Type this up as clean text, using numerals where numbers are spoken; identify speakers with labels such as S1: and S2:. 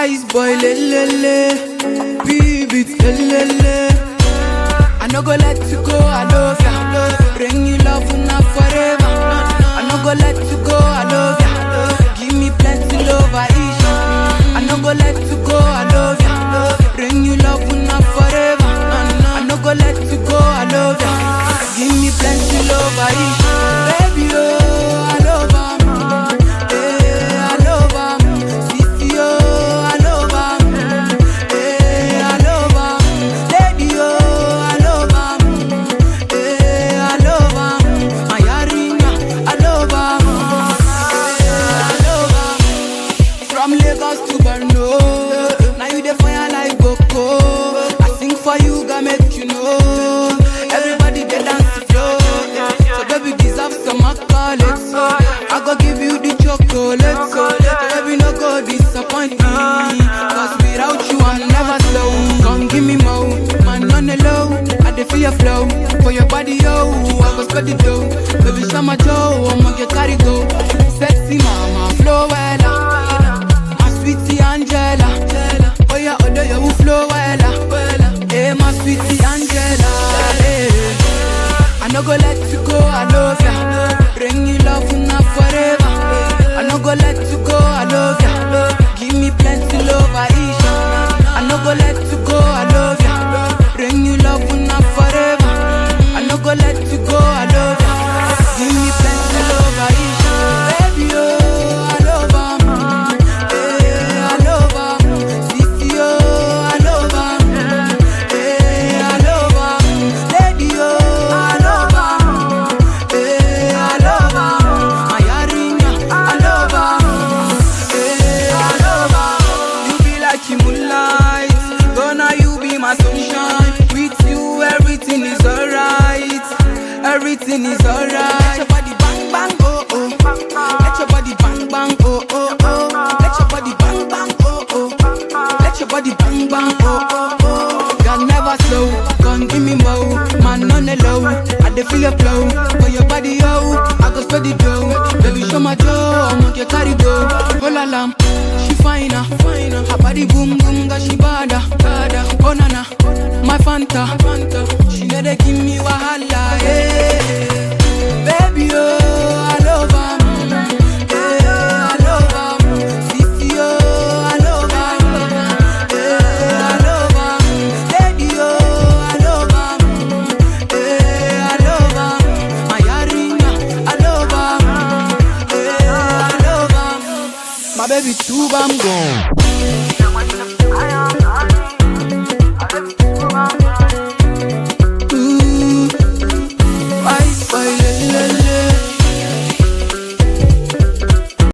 S1: Ice boy, lelele, beat, lelele. I no go let you go, I love ya. Bring you love now forever. I no go let you go, I love ya. Give me plenty love, Aisha. I no go let you go, I love ya. Bring you love now forever. I no go let you go, I love ya. Give me plenty love, Aisha. Baby, oh, I love her. For you, God make you know. Everybody they dance to flow. So baby deserve some accolades. I go give you the chocolate. So baby no go disappoint me. Cause without you I'm never slow. Come give me more, man on the low. I dey feel your flow. For your body yo, I go spend it though. Baby show my Joe, I'ma get carry go. Sexy mama, flow wella. My sweetie Angela. Oh yeah, although you flow wella. Hey, my sweetie Angela, hey. I no go let you go, I love ya. Bring you love now forever. I no go let you go, I love ya. Give me plenty love, Aisha. I no go let you go, I love ya. Bring you love now forever. I no go let you go, I love ya. Give me plenty love, Aisha. Baby, oh, I love her. Hey, I love her. Sissy, oh, I love her. Everything is alright. Let your body bang bang oh oh. Let your body bang bang oh oh oh. Let your body bang bang oh oh. Let your body bang bang oh oh oh. God never slow, come give me more. Man on the low, I dey feel your flow. For your body yo, I go spread the dough. Baby show my Joe, I'ma get carry go. Oh la la, she finer. Her body boom boom, got she bada. Oh na na, my Fanta. She know they give me wahala. Hey. Baby, oh, I love her. Yeah, I love her. Sissy, oh, I love her. Yeah, I love her. Lady, oh, I love her. Yeah, I love her. My Arina, I love her. Yeah, I love her. My baby, too bam gone.